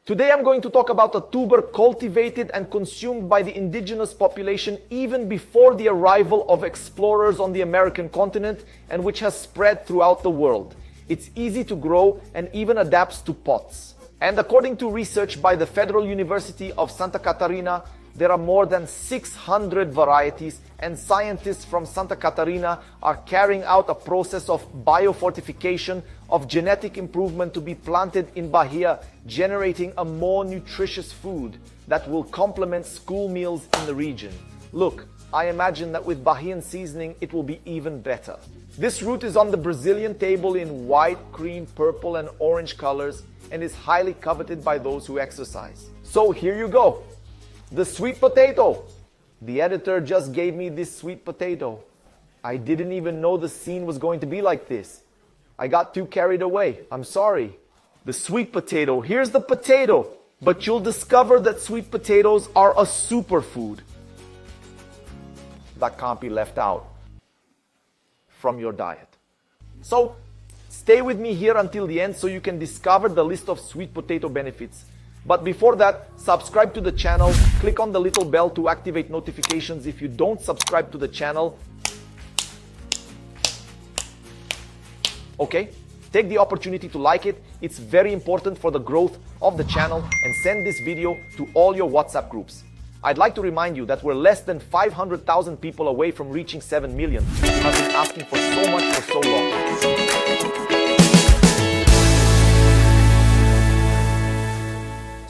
Today I'm going to talk about a tuber cultivated and consumed by the indigenous population even before the arrival of explorers on the American continent, and which has spread throughout the world. It's easy to grow and even adapts to pots. And according to research by the Federal University of Santa Catarina, there are more than 600 varieties, and scientists from Santa Catarina are carrying out a process of biofortification of genetic improvement to be planted in Bahia, generating a more nutritious food that will complement school meals in the region. Look, I imagine that with Bahian seasoning it will be even better. This root is on the Brazilian table in white, cream, purple and orange colors and is highly coveted by those who exercise. So here you go. The sweet potato. The editor just gave me this sweet potato. I didn't even know the scene was going to be like this. I got too carried away. I'm sorry. The sweet potato. Here's the potato. But you'll discover that sweet potatoes are a superfood that can't be left out from your diet. So, stay with me here until the end so you can discover the list of sweet potato benefits. But before that, subscribe to the channel, click on the little bell to activate notifications if you don't subscribe to the channel. Okay, take the opportunity to like it. It's very important for the growth of the channel, and send this video to all your WhatsApp groups. I'd like to remind you that we're less than 500,000 people away from reaching 7 million. I've been asking for so much for so long.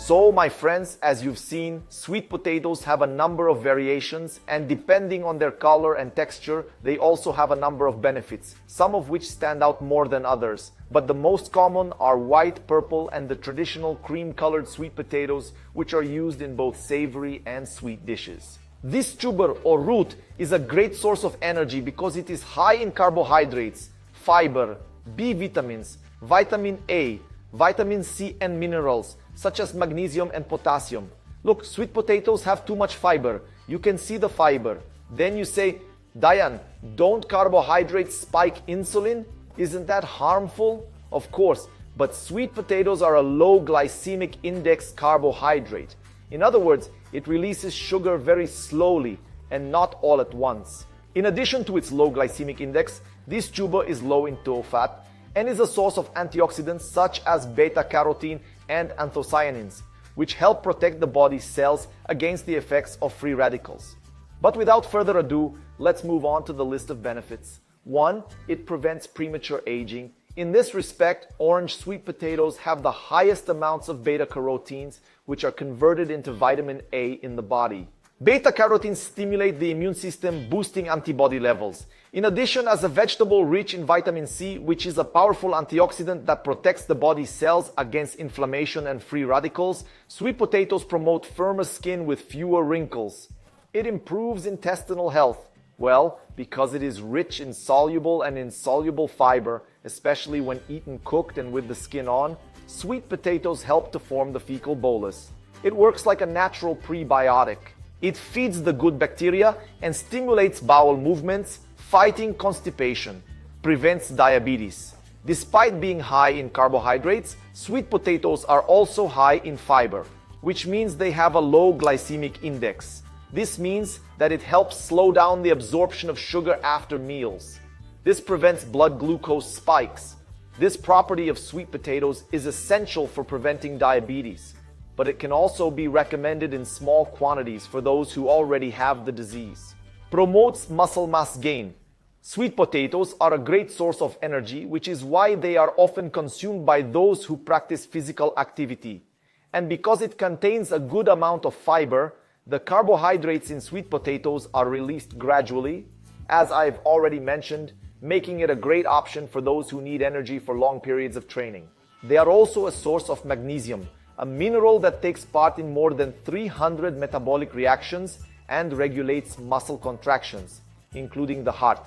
So my friends, as you've seen, sweet potatoes have a number of variations, and depending on their color and texture, they also have a number of benefits, some of which stand out more than others. But the most common are white, purple, and the traditional cream-colored sweet potatoes, which are used in both savory and sweet dishes. This tuber or root is a great source of energy because it is high in carbohydrates, fiber, B vitamins, vitamin A, vitamin C, and minerals such as magnesium and potassium. Look, sweet potatoes have too much fiber. You can see the fiber. Then you say, Dayan, don't carbohydrates spike insulin? Isn't that harmful? Of course, but sweet potatoes are a low glycemic index carbohydrate. In other words, it releases sugar very slowly and not all at once. In addition to its low glycemic index, this tuber is low in tough fat and is a source of antioxidants such as beta-carotene and anthocyanins, which help protect the body's cells against the effects of free radicals. But without further ado, let's move on to the list of benefits. 1. It prevents premature aging. In this respect, orange sweet potatoes have the highest amounts of beta-carotenes, which are converted into vitamin A in the body. Beta-carotenes stimulate the immune system, boosting antibody levels. In addition, as a vegetable rich in vitamin C, which is a powerful antioxidant that protects the body's cells against inflammation and free radicals, sweet potatoes promote firmer skin with fewer wrinkles. It improves intestinal health. Well, because it is rich in soluble and insoluble fiber, especially when eaten cooked and with the skin on, sweet potatoes help to form the fecal bolus. It works like a natural prebiotic. It feeds the good bacteria and stimulates bowel movements, fighting constipation, prevents diabetes. Despite being high in carbohydrates, sweet potatoes are also high in fiber, which means they have a low glycemic index. This means that it helps slow down the absorption of sugar after meals. This prevents blood glucose spikes. This property of sweet potatoes is essential for preventing diabetes, but it can also be recommended in small quantities for those who already have the disease. Promotes muscle mass gain. Sweet potatoes are a great source of energy, which is why they are often consumed by those who practice physical activity. And because it contains a good amount of fiber, the carbohydrates in sweet potatoes are released gradually, as I've already mentioned, making it a great option for those who need energy for long periods of training. They are also a source of magnesium, a mineral that takes part in more than 300 metabolic reactions and regulates muscle contractions, including the heart.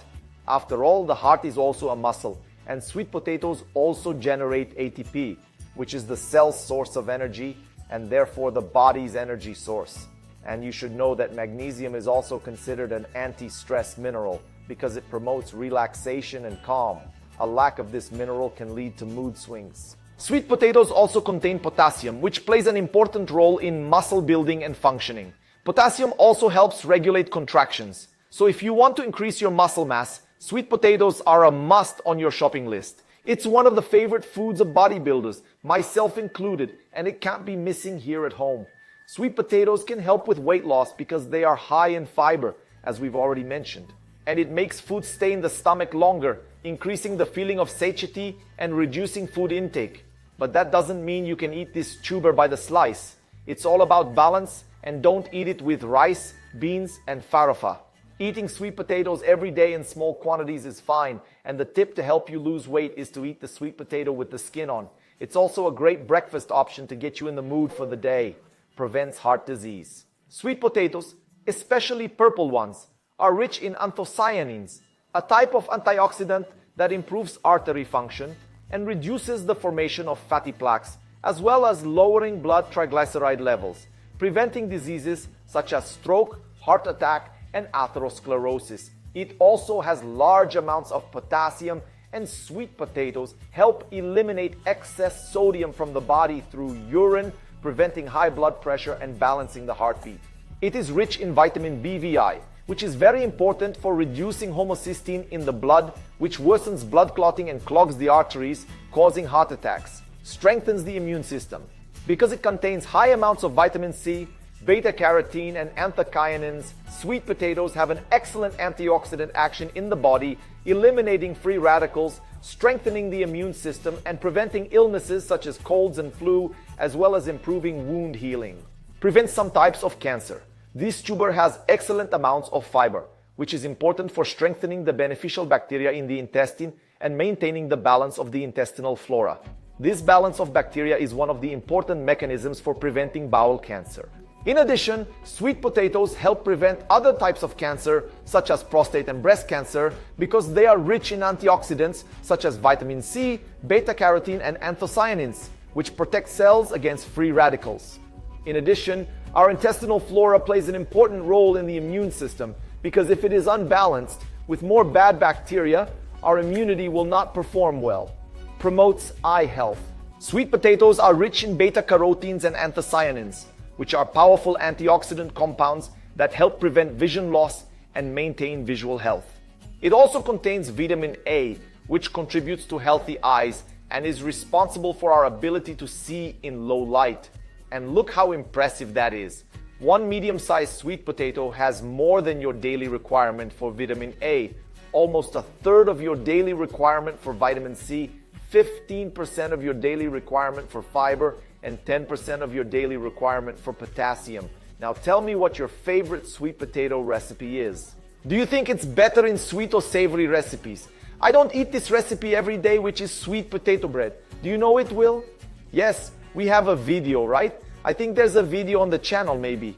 After all, the heart is also a muscle, and sweet potatoes also generate ATP, which is the cell's source of energy and therefore the body's energy source. And you should know that magnesium is also considered an anti-stress mineral because it promotes relaxation and calm. A lack of this mineral can lead to mood swings. Sweet potatoes also contain potassium, which plays an important role in muscle building and functioning. Potassium also helps regulate contractions. So if you want to increase your muscle mass, sweet potatoes are a must on your shopping list. It's one of the favorite foods of bodybuilders, myself included, and it can't be missing here at home. Sweet potatoes can help with weight loss because they are high in fiber, as we've already mentioned. And it makes food stay in the stomach longer, increasing the feeling of satiety and reducing food intake. But that doesn't mean you can eat this tuber by the slice. It's all about balance, and don't eat it with rice, beans, and farofa. Eating sweet potatoes every day in small quantities is fine, and the tip to help you lose weight is to eat the sweet potato with the skin on. It's also a great breakfast option to get you in the mood for the day. Prevents heart disease. Sweet potatoes, especially purple ones, are rich in anthocyanins, a type of antioxidant that improves artery function and reduces the formation of fatty plaques, as well as lowering blood triglyceride levels, preventing diseases such as stroke, heart attack, and atherosclerosis. It also has large amounts of potassium, and sweet potatoes help eliminate excess sodium from the body through urine, preventing high blood pressure and balancing the heartbeat. It is rich in vitamin BVI, which is very important for reducing homocysteine in the blood, which worsens blood clotting and clogs the arteries, causing heart attacks. Strengthens the immune system. Because it contains high amounts of vitamin C, beta-carotene, and anthocyanins, sweet potatoes have an excellent antioxidant action in the body, eliminating free radicals, strengthening the immune system, and preventing illnesses such as colds and flu, as well as improving wound healing. Prevents some types of cancer. This tuber has excellent amounts of fiber, which is important for strengthening the beneficial bacteria in the intestine and maintaining the balance of the intestinal flora. This balance of bacteria is one of the important mechanisms for preventing bowel cancer. In addition, sweet potatoes help prevent other types of cancer, such as prostate and breast cancer, because they are rich in antioxidants such as vitamin C, beta-carotene, and anthocyanins, which protect cells against free radicals. In addition, our intestinal flora plays an important role in the immune system because if it is unbalanced with more bad bacteria, our immunity will not perform well. Promotes eye health. Sweet potatoes are rich in beta-carotenes and anthocyanins, which are powerful antioxidant compounds that help prevent vision loss and maintain visual health. It also contains vitamin A, which contributes to healthy eyes and is responsible for our ability to see in low light. And look how impressive that is. One medium-sized sweet potato has more than your daily requirement for vitamin A, almost a third of your daily requirement for vitamin C, 15% of your daily requirement for fiber, and 10% of your daily requirement for potassium. Now tell me what your favorite sweet potato recipe is. Do you think it's better in sweet or savory recipes? I don't eat this recipe every day, which is sweet potato bread. Do you know it, Will? Yes, we have a video, right? I think there's a video on the channel, maybe.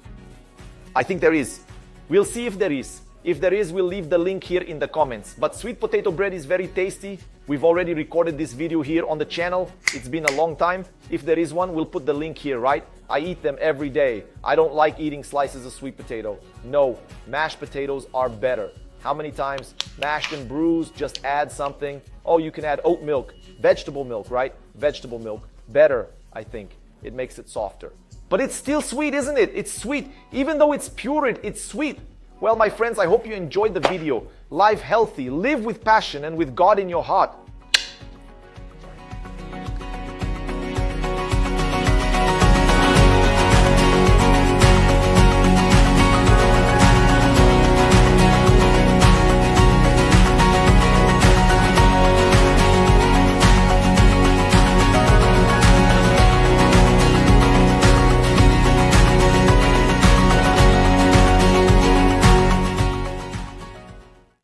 I think there is. We'll see if there is. If there is, we'll leave the link here in the comments. But sweet potato bread is very tasty. We've already recorded this video here on the channel. It's been a long time. If there is one, we'll put the link here, right? I eat them every day. I don't like eating slices of sweet potato. No, mashed potatoes are better. How many times? Mashed and bruised, just add something. Oh, you can add oat milk, vegetable milk, right? Vegetable milk. Better, I think. It makes it softer. But it's still sweet, isn't it? It's sweet. Even though it's pureed, it's sweet. Well, my friends, I hope you enjoyed the video. Live healthy, live with passion and with God in your heart.